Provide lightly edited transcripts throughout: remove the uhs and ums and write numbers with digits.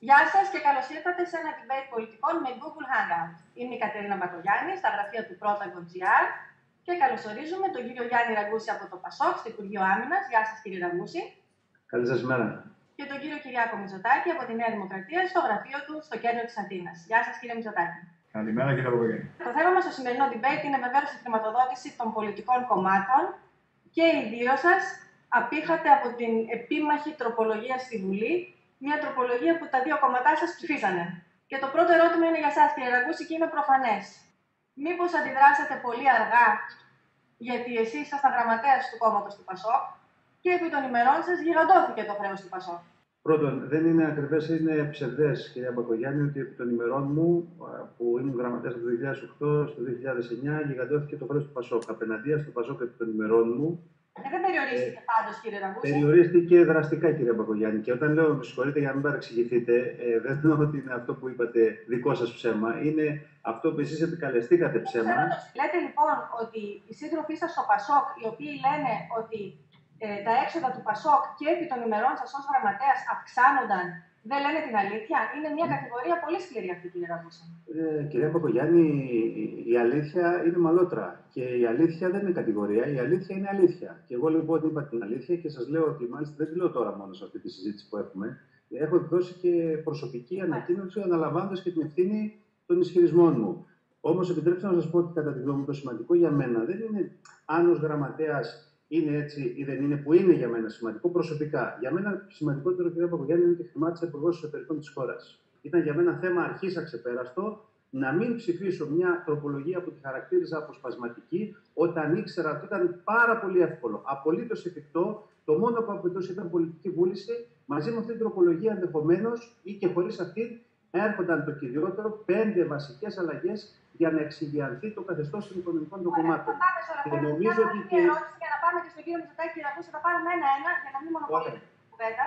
Γεια σας και καλώς ήρθατε σε ένα debate πολιτικών με Google Hangout. Είμαι η Κατερίνα Μπακογιάννη, στα γραφεία του Protagon.gr και καλωσορίζουμε τον κύριο Γιάννη Ραγκούση από το ΠΑΣΟΚ στο Υπουργείο Άμυνας. Γεια σας κύριε Ραγκούση. Καλή σας μέρα. Και τον κύριο Κυριάκο Μητσοτάκη από τη Νέα Δημοκρατία στο γραφείο του στο κέντρο της Αθήνας. Γεια σας κύριε Μητσοτάκη. Καλημέρα κύριε Μπακογιάννη. Το θέμα μας στο σημερινό debate είναι βεβαίως η χρηματοδότηση των πολιτικών κομμάτων και οι δύο σας απήχατε από την επίμαχη τροπολογία στη Βουλή. Μια τροπολογία που τα δύο κόμματά σας ψηφίσανε. Και το πρώτο ερώτημα είναι για εσάς, κύριε Ραγκούση, και είναι προφανές. Μήπως αντιδράσατε πολύ αργά, γιατί εσείς ήσασταν γραμματέας του κόμματος του ΠΑΣΟΚ και επί των ημερών σας γιγαντώθηκε το χρέος του ΠΑΣΟΚ? Πρώτον, δεν είναι ακριβές, είναι ψευδές, κυρία Μπακογιάννη, ότι επί των ημερών μου, που ήμουν γραμματέας από το 2008 στο 2009, γιγαντώθηκε το χρέος του ΠΑΣΟΚ. Απέναντία στο ΠΑΣΟΚ επί των ημερών μου. Δεν περιορίστηκε πάντως, κύριε Ραγκούση. Περιορίστηκε δραστικά, κύριε Μπακογιάννη. Και όταν λέω, με συγχωρείτε για να μην παρεξηγηθείτε, δεν εννοώ ότι είναι αυτό που είπατε δικό σας ψέμα. Είναι αυτό που εσείς επικαλεστήκατε ψέμα. Λέτε λοιπόν ότι οι σύντροφοί σας στο ΠΑΣΟΚ, οι οποίοι λένε ότι τα έξοδα του ΠΑΣΟΚ και επί των ημερών σας ως γραμματέας αυξάνονταν, δεν λένε την αλήθεια? Είναι μια κατηγορία πολύ σκληρή αυτή, κύριε Ραγκούση. Κυρία Μπακογιάννη, η αλήθεια είναι μαλότρα. Και η αλήθεια δεν είναι κατηγορία, η αλήθεια είναι αλήθεια. Και εγώ λοιπόν είπα την αλήθεια και σας λέω ότι μάλιστα δεν τη λέω τώρα μόνο σε αυτή τη συζήτηση που έχουμε. Έχω εκδώσει και προσωπική ανακοίνωση αναλαμβάνοντας και την ευθύνη των ισχυρισμών μου. Όμως επιτρέψτε να σας πω ότι κατά τη γνώμη μου το σημαντικό για μένα δεν είναι αν ως γραμματέας είναι έτσι ή δεν είναι, που είναι για μένα σημαντικό προσωπικά. Για μένα σημαντικότερο, κύριε Μπακογιάννη, είναι ότι χρημάτισα υπουργός εσωτερικών της χώρας. Ήταν για μένα θέμα αρχής αξεπέραστο να μην ψηφίσω μια τροπολογία που τη χαρακτήριζα αποσπασματική, όταν ήξερα ότι ήταν πάρα πολύ εύκολο, απολύτως εφικτό, το μόνο που απαιτούσε ήταν πολιτική βούληση. Μαζί με αυτή την τροπολογία, ενδεχομένως ή και χωρίς αυτή, έρχονταν το κυριότερο 5 βασικές αλλαγές για να εξηγιανθεί το καθεστώς των οικονομικών των κομμάτων. Και νομίζω ότι. Για να πάμε και στον κύριο Μητσοτάκη, κύριε Ραγκούση, θα πάρουμε ένα-ένα για να μην μονοπολίσουμε την κουβέντα.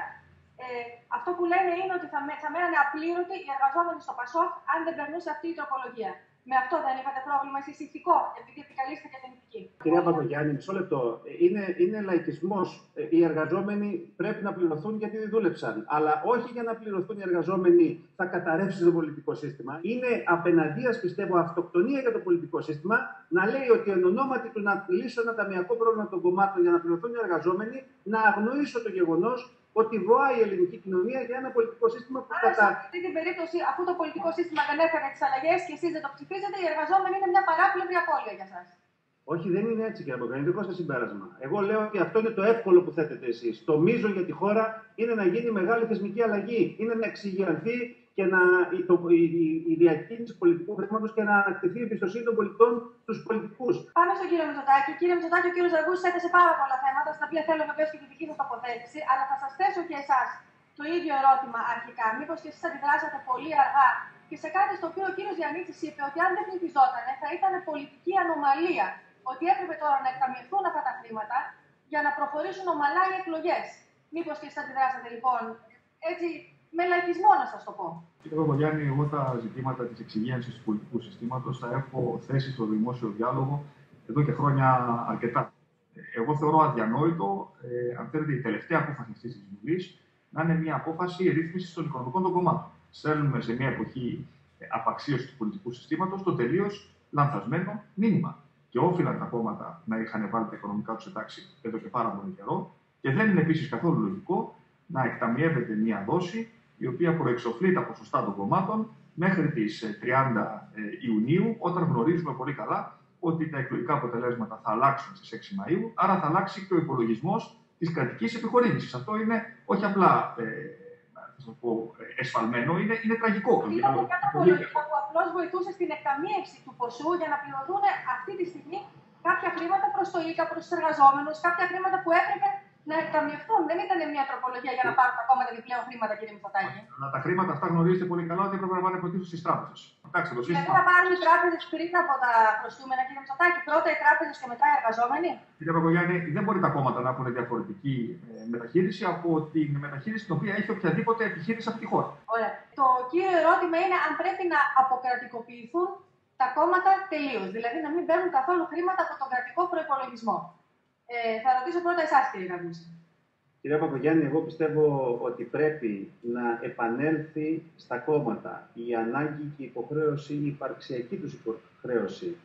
Αυτό που λένε είναι ότι θα μένανε απλήρωτοι οι εργαζόμενοι στο ΠΑΣΟΚ αν δεν περνούσε αυτή η τροπολογία. Με αυτό δεν είχατε πρόβλημα εσείς ηθικό, επειδή επικαλείστε και την ηθική? Κυρία Μπακογιάννη, μισό λεπτό. Είναι λαϊκισμός. Οι εργαζόμενοι πρέπει να πληρωθούν γιατί δεν δούλεψαν. Αλλά όχι για να πληρωθούν οι εργαζόμενοι θα καταρρεύσει το πολιτικό σύστημα. Είναι απέναντίας, πιστεύω, αυτοκτονία για το πολιτικό σύστημα να λέει ότι εν ονόματι του να λύσω ένα ταμειακό πρόβλημα των κομμάτων για να πληρωθούν οι εργαζόμενοι, να αγνοήσω το γεγονός ότι βοάει η ελληνική κοινωνία για ένα πολιτικό σύστημα που σε αυτή την περίπτωση, αφού το πολιτικό σύστημα δεν έκανε τις αλλαγές και εσείς δεν το ψηφίζετε, οι εργαζόμενοι είναι μια παράπλευρη απώλεια για σας. Όχι, δεν είναι έτσι, κύριε Μπακογιάννη. Δικό σας συμπέρασμα. Εγώ λέω ότι αυτό είναι το εύκολο που θέτετε εσείς. Το μείζον για τη χώρα είναι να γίνει μεγάλη θεσμική αλλαγή. Είναι να εξηγιανθεί και η διακίνηση πολιτικού χρήματος και να ανακτηθεί η εμπιστοσύνη των πολιτών στους πολιτικούς. Πάμε στον κύριο Μητσοτάκη. Κύριε Μητσοτάκη, ο κύριος Ραγκούσης έθεσε πάρα πολλά θέματα, στα οποία θέλω βεβαίως και τη δική σας τοποθέτηση, αλλά θα σας θέσω και εσάς το ίδιο ερώτημα αρχικά. Μήπως και εσείς αντιδράσατε πολύ αργά και σε κάτι στο οποίο ο κύριος Γιαννίτσης είπε ότι αν δεν πληθυζόταν θα ήταν πολιτική ανομαλία, ότι έπρεπε τώρα να εκταμιευθούν αυτά τα χρήματα για να προχωρήσουν ομαλά οι εκλογές. Μήπως και εσείς αντιδράσατε λοιπόν έτσι με λαϊκισμό, να σας το πω? Κύριε Μπακογιάννη, εγώ τα ζητήματα της εξυγίανσης του πολιτικού συστήματος τα έχω θέσει στο δημόσιο διάλογο εδώ και χρόνια αρκετά. Εγώ θεωρώ αδιανόητο, αν θέλετε, η τελευταία απόφαση αυτής της Βουλής να είναι μια απόφαση ρύθμισης των οικονομικών των κομμάτων. Στέλνουμε σε μια εποχή απαξίωση του πολιτικού συστήματος το τελείως λανθασμένο μήνυμα. Και όφυλαν τα κόμματα να είχαν βάλει τα οικονομικά τους εντάξει εδώ και πάρα πολύ καιρό. Και δεν είναι επίσης καθόλου λογικό να εκταμιεύεται μια δόση η οποία προεξοφλεί τα ποσοστά των κομμάτων μέχρι τις 30 Ιουνίου, όταν γνωρίζουμε πολύ καλά ότι τα εκλογικά αποτελέσματα θα αλλάξουν στις 6 Μαΐου, άρα θα αλλάξει και ο υπολογισμός της κρατικής επιχορήγησης. Αυτό είναι όχι απλά εσφαλμένο, είναι τραγικό. Ήταν μια τροπολογία που απλώς βοηθούσε στην εκταμίευση του ποσού για να πληρωθούν αυτή τη στιγμή κάποια χρήματα προς το ΙΚΑ, προς τους εργαζόμενους, κάποια χρήματα που έπρεπε να εκταμιευθούν. Δεν ήταν μια τροπολογία για να πάρουν τα κόμματα επιπλέον χρήματα, κύριε Μητσοτάκη. Αλλά τα χρήματα αυτά γνωρίζετε πολύ καλά ότι έπρεπε να πάνε πρωτίστως στις τράπεζες. Δηλαδή θα πάρουν οι τράπεζες πριν από τα χρωστούμενα, κύριε Μητσοτάκη, πρώτα οι τράπεζες και μετά οι εργαζόμενοι? Κύριε Μπακογιάννη, δεν μπορεί τα κόμματα να έχουν διαφορετική μεταχείριση από την μεταχείριση την οποία έχει οποιαδήποτε επιχείρηση από τη χώρα. Ωραία. Το κύριο ερώτημα είναι αν πρέπει να αποκρατικοποιηθούν τα κόμματα τελείως. Δηλαδή να μην παίρνουν καθόλου χρήματα από τον κρατικό προϋπολογισμό. Θα ρωτήσω πρώτα εσάς, κύριε Ραγκούση. Κύριε Παπαγιάννη, εγώ πιστεύω ότι πρέπει να επανέλθει στα κόμματα η ανάγκη και η υποχρέωση, η υπαρξιακή τους υποχρέωση,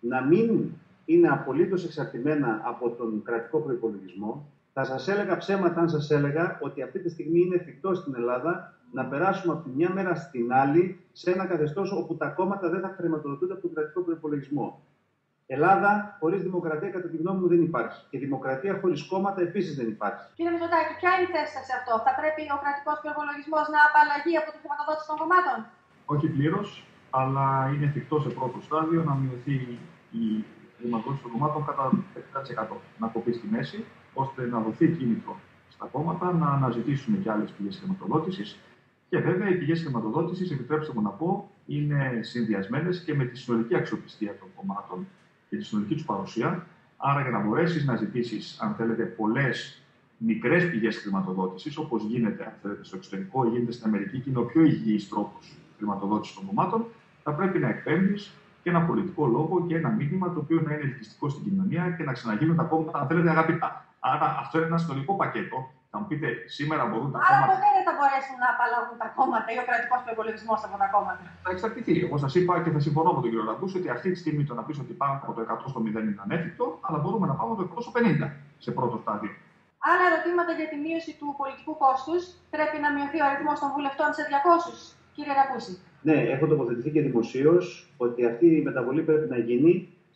να μην είναι απολύτως εξαρτημένα από τον κρατικό προϋπολογισμό. Θα σας έλεγα ψέματα αν σας έλεγα ότι αυτή τη στιγμή είναι εφικτό στην Ελλάδα να περάσουμε από τη μια μέρα στην άλλη σε ένα καθεστώς όπου τα κόμματα δεν θα χρηματοδοτούνται από τον κρατικό προϋπολογισμό. Ελλάδα χωρίς δημοκρατία, κατά τη γνώμη μου, δεν υπάρχει. Και δημοκρατία χωρίς κόμματα επίσης δεν υπάρχει. Κύριε Μητσοτάκη, ποια είναι η θέση σας σε αυτό? Θα πρέπει ο κρατικός προϋπολογισμός να απαλλαγεί από τη χρηματοδότηση των κομμάτων? Όχι πλήρως, αλλά είναι εφικτό σε πρώτο στάδιο να μειωθεί η χρηματοδότηση των κομμάτων κατά 50%. Να κοπεί στη μέση, ώστε να δοθεί κίνητρο στα κόμματα να αναζητήσουν και άλλες πηγές χρηματοδότησης. Και βέβαια, οι πηγές χρηματοδότησης, επιτρέψτε μου να πω, είναι συνδυασμένες και με τη συνολική αξιοπιστία των κομμάτων και τη συνολική του παρουσία. Άρα, για να μπορέσει να ζητήσει, αν θέλετε, πολλές μικρές πηγές χρηματοδότησης, όπως γίνεται, αν θέλετε, στο εξωτερικό ή γίνεται στην Αμερική, και είναι ο πιο υγιής τρόπος χρηματοδότησης των κομμάτων, θα πρέπει να εκπέμπεις και ένα πολιτικό λόγο και ένα μήνυμα το οποίο να είναι ελκυστικό στην κοινωνία και να ξαναγίνουν τα κόμματα, αν θέλετε, αγαπητά. Άρα, αυτό είναι ένα συνολικό πακέτο. Θα μου πείτε, σήμερα μπορούν τα κόμματα. Άρα, ποτέ δεν θα μπορέσουν να απαλλαγούν τα κόμματα ή ο κρατικός προϋπολογισμός από τα κόμματα? Θα εξαρτηθεί. Εγώ σας είπα και θα συμφωνώ με τον κύριο Ραγκούση ότι αυτή τη στιγμή το να πεις ότι πάμε από το 100 στο 0 είναι ανέφικτο, αλλά μπορούμε να πάμε από το 100 στο 50 σε πρώτο στάδιο. Άλλα ερωτήματα για τη μείωση του πολιτικού κόστους. Πρέπει να μειωθεί ο αριθμός των βουλευτών σε 200, κύριε Ραγκούση? Ναι, έχω τοποθετηθεί και δημοσίως ότι αυτή η μεταβολή πρέπει να γίνει,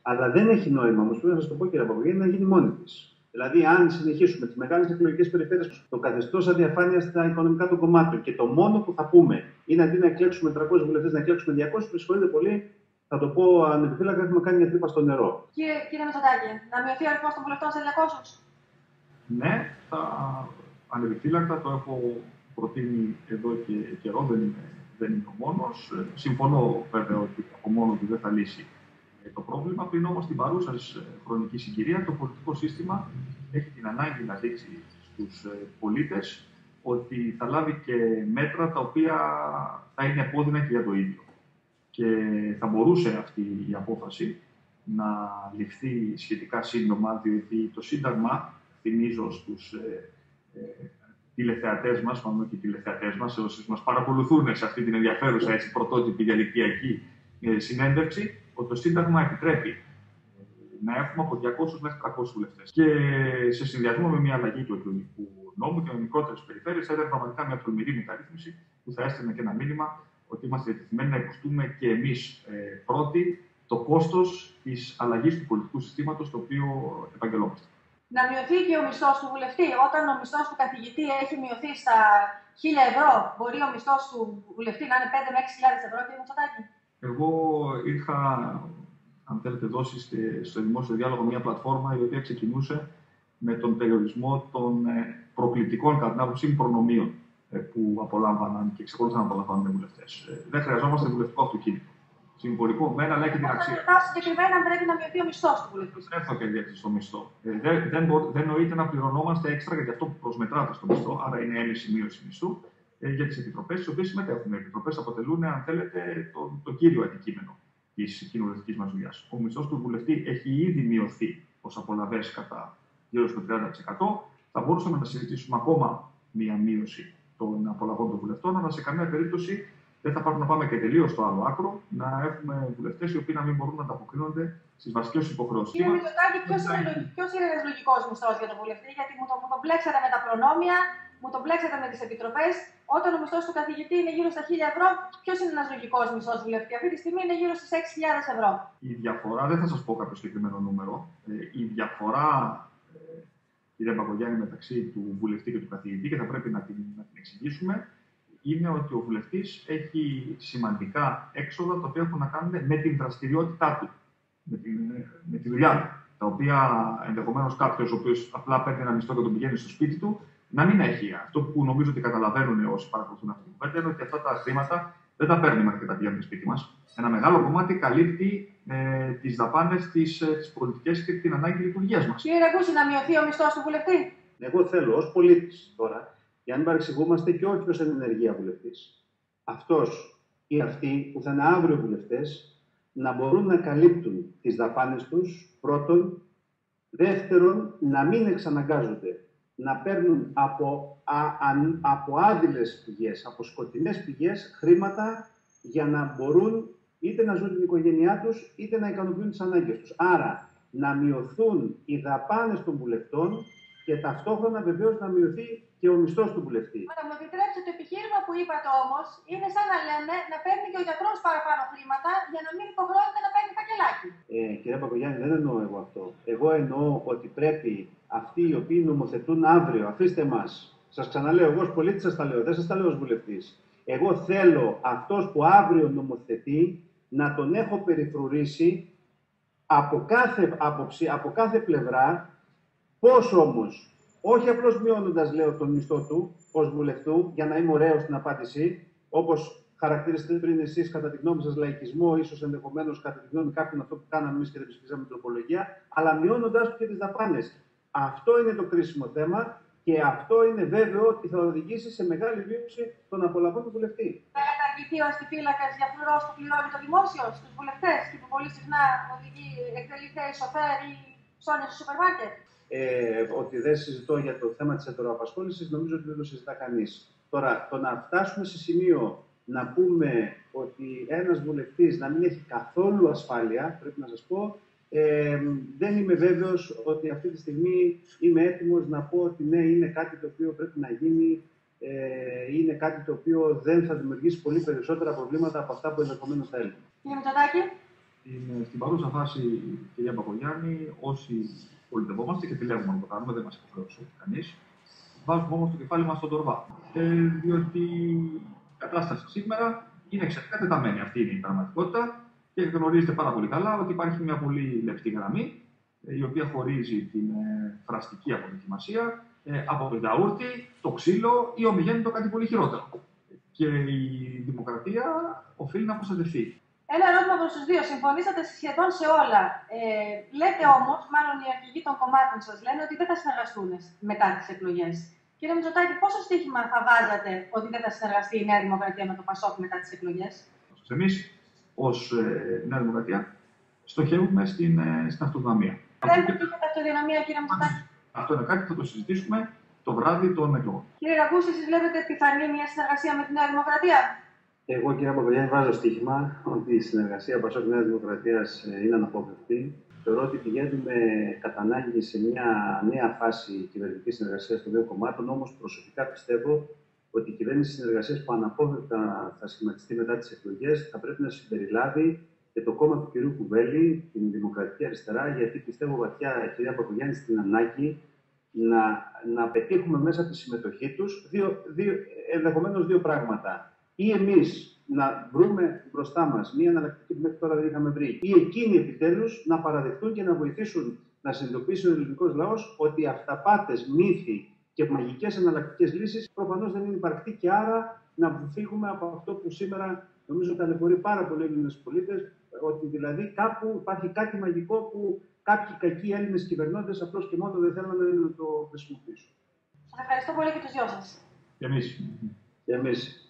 αλλά δεν έχει νόημα όμως, πρέπει να σας το πω, κύριε Παπαγιάννη, να γίνει μόνη της. Δηλαδή, αν συνεχίσουμε τις μεγάλες εκλογικές περιφέρειες, το καθεστώς αδιαφάνειας στα οικονομικά των κομμάτων και το μόνο που θα πούμε είναι αντί να εκλέξουμε 300 βουλευτές, να εκλέξουμε 200, με συγχωρείτε πολύ, θα το πω ανεπιφύλακτα, έχουμε κάνει μια τρύπα στο νερό. Κύριε Μητσοτάκη, να μειωθεί ο αριθμός των βουλευτών σε 200? Ναι, ανεπιφύλακτα το έχω προτείνει εδώ και καιρό, δεν είναι ο μόνος. Συμφωνώ βέβαια ότι από μόνο του δεν θα λύσει το πρόβλημα. Πριν όμως την παρούσα χρονική συγκυρία, το πολιτικό σύστημα έχει την ανάγκη να δείξει στους πολίτες ότι θα λάβει και μέτρα τα οποία θα είναι επώδυνα και για το ίδιο. Και θα μπορούσε αυτή η απόφαση να ληφθεί σχετικά σύντομα, διότι το Σύνταγμα, θυμίζω στους τηλεθεατές μας, μάλλον και τηλεθεατές μας, όσοι μας παρακολουθούν σε αυτή την ενδιαφέρουσα πρωτότυπη διαδικτυακή συνέντευξη, ότι το Σύνταγμα επιτρέπει να έχουμε από 200 μέχρι 300 βουλευτές. Και σε συνδυασμό με μια αλλαγή του εκλογικού νόμου και με μικρότερες περιφέρειες, θα ήταν πραγματικά μια τολμηρή μεταρρύθμιση που θα έστελνε και ένα μήνυμα ότι είμαστε διατεθειμένοι να υποστούμε και εμείς πρώτοι το κόστος της αλλαγής του πολιτικού συστήματος, το οποίο επαγγελόμαστε. Να μειωθεί και ο μισθός του βουλευτή. Όταν ο μισθός του καθηγητή έχει μειωθεί στα 1.000 ευρώ, μπορεί ο μισθός του βουλευτή να είναι 5 με 6.000 ευρώ, κύριε Μητσοτάκη? Εγώ είχα, αν θέλετε, δώσει στο δημόσιο διάλογο μια πλατφόρμα η οποία ξεκινούσε με τον περιορισμό των προκλητικών, κατά την άποψή μου, προνομίων που απολάμβαναν και εξακολουθούν να απολαμβάνουν οι βουλευτές. Δεν χρειαζόμαστε βουλευτικό αυτοκίνητο. Συμπορικό μένα, αλλά έχει την αξία. Ρωτάω συγκεκριμένα αν πρέπει να μειωθεί ο μισθός του βουλευτή. Έρθω και διέξι στο μισθό. Δεν νοείται να πληρωνόμαστε έξτρα γιατί αυτό που προσμετράται στο μισθό, άρα είναι έμεση μείωση μισθού, για τις επιτροπές στις οποίες συμμετέχουμε. Οι επιτροπές αποτελούν, αν θέλετε, το κύριο αντικείμενο της κοινοβουλευτικής μας δουλειάς. Ο μισθός του βουλευτή έχει ήδη μειωθεί ως απολαβές κατά γύρω στο 30%. Θα μπορούσαμε να συζητήσουμε ακόμα μία μείωση των απολαβών των βουλευτών, αλλά σε καμία περίπτωση δεν θα πρέπει να πάμε και τελείως στο άλλο άκρο, να έχουμε βουλευτές οι οποίοι να μην μπορούν να ανταποκρίνονται στις βασικές υποχρεώσεις. Κύριε Μητσοτάκη, ποιος είναι ένας λογικός μισθός για τον βουλευτή? Γιατί μου τον μπλέξατε με τα προνόμια, μου τον μπλέξατε με τις επιτροπές. Όταν ο μισθός του καθηγητή είναι γύρω στα 1.000 ευρώ, ποιος είναι ένας λογικός μισθός βουλευτή? Αυτή τη στιγμή είναι γύρω στις 6.000 ευρώ. Η διαφορά, δεν θα σας πω κάποιο συγκεκριμένο νούμερο, η διαφορά, κύριε Παπαγιάννη, μεταξύ του βουλευτή και του καθηγητή, και θα πρέπει να την εξηγήσουμε, είναι ότι ο βουλευτής έχει σημαντικά έξοδα τα οποία έχουν να κάνουν με την δραστηριότητά του, με τη δουλειά του. Τα οποία ενδεχομένως κάποιος ο οποίος απλά παίρνει ένα μισθό και τον πηγαίνει στο σπίτι του να μην έχει. Αυτό που νομίζω ότι καταλαβαίνουν όσοι παρακολουθούν αυτή την κουβέντα είναι ότι αυτά τα χρήματα δεν τα παίρνουμε και τα πηγαίνουν σπίτι μας. Ένα μεγάλο κομμάτι καλύπτει τις δαπάνες, τις πολιτικές και την ανάγκη λειτουργίας μας. Κύριε Ραγκούση, να μειωθεί ο μισθός του βουλευτή? Εγώ θέλω ως πολίτης τώρα, για να μην παρεξηγούμαστε, και όχι ως ενεργεία βουλευτής, αυτός ή αυτοί που θα είναι αύριο βουλευτές να μπορούν να καλύπτουν τις δαπάνες τους, πρώτον. Δεύτερον, να μην εξαναγκάζονται να παίρνουν από άδειλες πηγές, από σκοτεινές πηγές, χρήματα για να μπορούν είτε να ζουν την οικογένειά τους, είτε να ικανοποιούν τις ανάγκες τους. Άρα, να μειωθούν οι δαπάνες των βουλευτών και ταυτόχρονα βεβαίως να μειωθεί και ο μισθός του βουλευτή. Θα μου επιτρέψετε, το επιχείρημα που είπατε όμως είναι σαν να λέμε να παίρνει και ο γιατρός παραπάνω χρήματα για να μην υποχρεώνεται να παίρνει φακελάκι. Κυρία Παπαγιάννη, δεν εννοώ εγώ αυτό. Εγώ εννοώ ότι πρέπει αυτοί οι οποίοι νομοθετούν αύριο, αφήστε μας. Σας ξαναλέω, εγώ ως πολίτης σας τα λέω, δεν σας τα λέω ως βουλευτής. Εγώ θέλω αυτός που αύριο νομοθετεί να τον έχω περιφρουρήσει από κάθε άποψη, από κάθε πλευρά. Πώς όμως, όχι απλώς μειώνοντας, λέω, τον μισθό του ως βουλευτού, για να είμαι ωραίος στην απάντηση, όπως χαρακτηρίσατε πριν εσείς κατά τη γνώμη σας λαϊκισμό, ίσως ενδεχομένως κατά τη γνώμη κάποιων αυτό που κάναμε εμείς και δεν ψηφίσαμε τροπολογία, αλλά μειώνοντας και τις δαπάνες. Αυτό είναι το κρίσιμο θέμα και αυτό είναι βέβαιο ότι θα οδηγήσει σε μεγάλη μείωση των απολαβών του βουλευτή. Θα καταργηθεί ο αστιφύλακας για φρουρός που πληρώνει το δημόσιο στους βουλευτές και που πολύ συχνά οδηγεί, εκτελεί θέση σοφέρ ή ψώνια στο σούπερ μάρκετ. Ότι δεν συζητώ για το θέμα της ετεροαπασχόλησης, νομίζω ότι δεν το συζητά κανείς. Τώρα, το να φτάσουμε σε σημείο να πούμε ότι ένας βουλευτής να μην έχει καθόλου ασφάλεια, πρέπει να σας πω, δεν είμαι βέβαιος ότι αυτή τη στιγμή είμαι έτοιμος να πω ότι ναι, είναι κάτι το οποίο πρέπει να γίνει, είναι κάτι το οποίο δεν θα δημιουργήσει πολύ περισσότερα προβλήματα από αυτά που ενδεχομένως θα έλθουν. Κύριε Μητσοτάκη. Στην παρούσα φάση, κυρία Παπαγιάννη, όσοι πολιτευόμαστε και επιλέγουμε να το κάνουμε, δεν μας υποχρεώσει κανείς, βάζουμε όμως το κεφάλι μας στον τορβά. Διότι η κατάσταση σήμερα είναι εξαιρετικά τεταμένη. Αυτή είναι η πραγματικότητα και γνωρίζετε πάρα πολύ καλά ότι υπάρχει μια πολύ λεπτή γραμμή η οποία χωρίζει την φραστική αποδοκιμασία από το γιαούρτι, το ξύλο ή ομιγέννητο κάτι πολύ χειρότερο. Και η δημοκρατία οφείλει να προστατευτεί. Ένα ερώτημα προς τους δύο. Συμφωνήσατε σχεδόν σε όλα. Λέτε όμως, μάλλον οι αρχηγοί των κομμάτων σας λένε ότι δεν θα συνεργαστούν μετά τις εκλογές. Κύριε Μητσοτάκη, πόσο στοίχημα θα βάζατε ότι δεν θα συνεργαστεί η Νέα Δημοκρατία με το ΠΑΣΟΚ μετά τις εκλογές? Εμείς, ως Νέα Δημοκρατία, στοχεύουμε στην αυτοδυναμία. Δεν πετύχετε αυτοδυναμία, κύριε Μητσοτάκη. Αυτό είναι κάτι που θα το συζητήσουμε το βράδυ των εκλογών. Κύριε Ραγκούση, εσείς βλέπετε πιθανή μια συνεργασία με τη Νέα Δημοκρατία? Εγώ, κύριε Παπαγιάννη, βάζω στοίχημα ότι η συνεργασία ΠΑΣΟΚ Νέας Δημοκρατίας είναι αναπόφευκτη. Θεωρώ ότι πηγαίνουμε κατά ανάγκη σε μια νέα φάση κυβερνητικής συνεργασίας των δύο κομμάτων. Όμως, προσωπικά πιστεύω ότι η κυβέρνηση συνεργασίας που αναπόφευκτα θα σχηματιστεί μετά τις εκλογές θα πρέπει να συμπεριλάβει και το κόμμα του κ. Κουβέλη, την Δημοκρατική Αριστερά, γιατί πιστεύω βαθιά, κυρία Παπαγιάννη, στην ανάγκη να πετύχουμε μέσα από τη συμμετοχή τους ενδεχομένως δύο πράγματα. Ή εμείς να βρούμε μπροστά μας μία εναλλακτική που μέχρι τώρα δεν είχαμε βρει, ή εκείνοι επιτέλους να παραδεχτούν και να βοηθήσουν να συνειδητοποιήσει ο ελληνικός λαός ότι αυταπάτες, μύθοι και μαγικές εναλλακτικές λύσεις προφανώς δεν είναι υπαρκτοί και άρα να φύγουμε από αυτό που σήμερα νομίζω ταλαιπωρεί πάρα πολλοί Έλληνες πολίτες, ότι δηλαδή κάπου υπάρχει κάτι μαγικό που κάποιοι κακοί Έλληνες κυβερνώντες απλώς και μόνο δεν θέλουν να το χρησιμοποιήσουν. Σας ευχαριστώ πολύ και τους δυο σας. Και εμείς. Και εμείς.